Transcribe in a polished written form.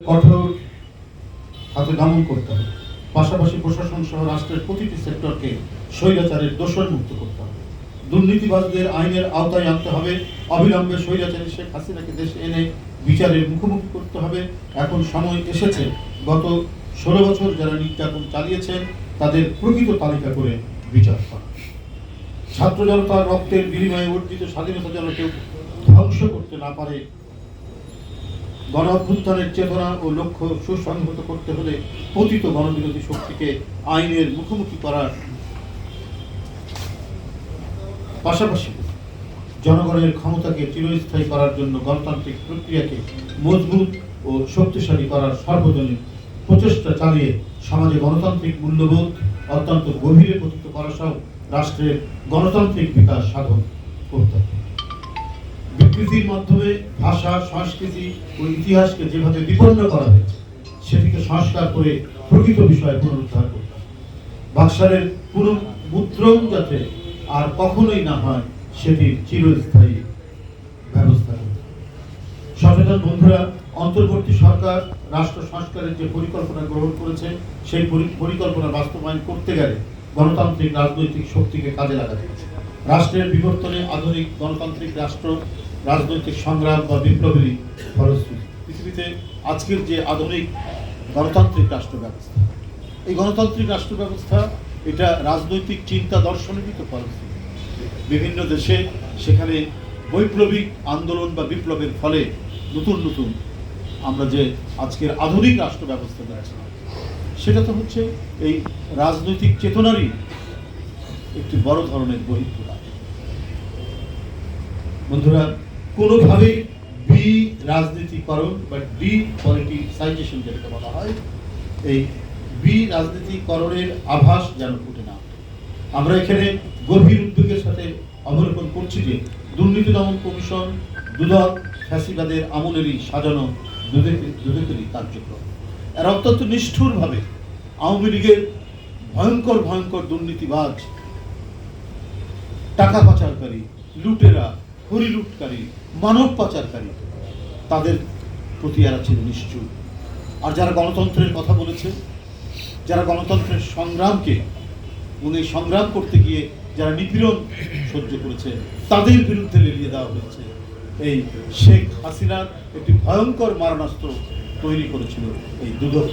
কঠোর হাতে দমন করতে হবে। পাশাপাশি প্রশাসন সহ রাষ্ট্রের প্রতিটি সেক্টরকে স্বৈরাচারের দোষর মুক্ত করতে হবে। দুর্নীতিবাজদের আইনের আওতায় আনতে হবে। অবিলম্বে স্বৈরাচারী শেখ হাসিনাকে দেশে এনে বিচারের মুখোমুখি করতে হবে। এখন সময় এসেছে গত 16 বছর যারা নির্যাতন চালিয়েছেন তাদের প্রকৃত তালিকা করে বিচার করা। ছাত্র জনতার রক্তের বিনিময়ে অর্জিত স্বাধীনতা যেন কেউ ধ্বংস করতে না পারে। গণ অভ্যুত্থানের চেতনা ও লক্ষ্য সুসংহত করতে হলে পতিত গণবিরোধী শক্তিকে আইনের মুখোমুখি করার পাশাপাশি জনগণের ক্ষমতাকে চিরস্থায়ী করার জন্য গণতান্ত্রিক প্রক্রিয়াকে মজবুত ও শক্তিশালী করার সর্বজনীন প্রচেষ্টা চালিয়ে সমাজে গণতান্ত্রিক মূল্যবোধ অত্যন্ত গভীরে পতিত করা সহ রাষ্ট্রের গণতান্ত্রিক বিকাশ সাধন করতে হবে। বিকৃতির মাধ্যমে ভাষা, সংস্কৃতি ও ইতিহাসকে যেভাবে বিপন্ন করা হয়েছে সেটিকে সংস্কার করে প্রকৃত বিষয়ে পুনরুদ্ধার করতে হবে। বাকশালের পুনর্মুদ্রণ যাতে আর কখনোই না হয় সেটির চিরস্থায়ী ব্যবস্থা করতে হবে। সচেতন বন্ধুরা, অন্তর্বর্তী সরকার রাষ্ট্র সংস্কারের যে পরিকল্পনা গ্রহণ করেছে সেই পরিকল্পনা বাস্তবায়ন করতে গেলে গণতান্ত্রিক রাজনৈতিক শক্তিকে কাজে লাগাতে হবে। রাষ্ট্রের বিবর্তনে আধুনিক গণতান্ত্রিক রাষ্ট্র রাজনৈতিক সংগ্রাম বা বিপ্লবেরই ফলশ্রুতি। পৃথিবীতে আজকের যে আধুনিক গণতান্ত্রিক রাষ্ট্র ব্যবস্থা, এই গণতান্ত্রিক রাষ্ট্র ব্যবস্থা এটা রাজনৈতিক চিন্তা দর্শনেরই তো ফলশ্রুতি। বিভিন্ন দেশে সেখানে বৈপ্লবিক আন্দোলন বা বিপ্লবের ফলে নতুন নতুন আমরা যে আজকের আধুনিক রাষ্ট্র ব্যবস্থা দেখছি সেটা তো হচ্ছে এই রাজনৈতিক চেতনারই একটি বড় ধরনের বহিঃপ্রকাশ। বন্ধুরা, কোনোভাবেই রাজনীতিকরণ বা ডিপলিটিসাইজেশন যেটাকে বলা হয়, এই রাজনীতিকরণের আভাস যেন ফুটে না। আমরা এখানে গভীর উদ্বেগের সাথে অবলোকন করছি যে দুর্নীতি দমন কমিশন দুদক ফ্যাসিবাদের আমলেরই সাজানো দুদকেরই কার্যক্রম। এরা অত্যন্ত নিষ্ঠুরভাবে আওয়ামী লীগের ভয়ঙ্কর ভয়ঙ্কর দুর্নীতিবাজ, টাকা পাচারকারী, লুটেরা, হরিলুটকারী, মানব পাচারকারী, তাদের প্রতি এরা ছিল নিষ্ঠুর। আর যারা গণতন্ত্রের কথা বলেছে, যারা গণতন্ত্রের সংগ্রামকে এবং এই সংগ্রাম করতে গিয়ে যারা নিপীড়ন সহ্য করেছে তাদের বিরুদ্ধে লেলিয়ে দেওয়া হয়েছে এই শেখ হাসিনার একটি ভয়ঙ্কর মারণাস্ত্র তৈরি করেছিল এই দুদক।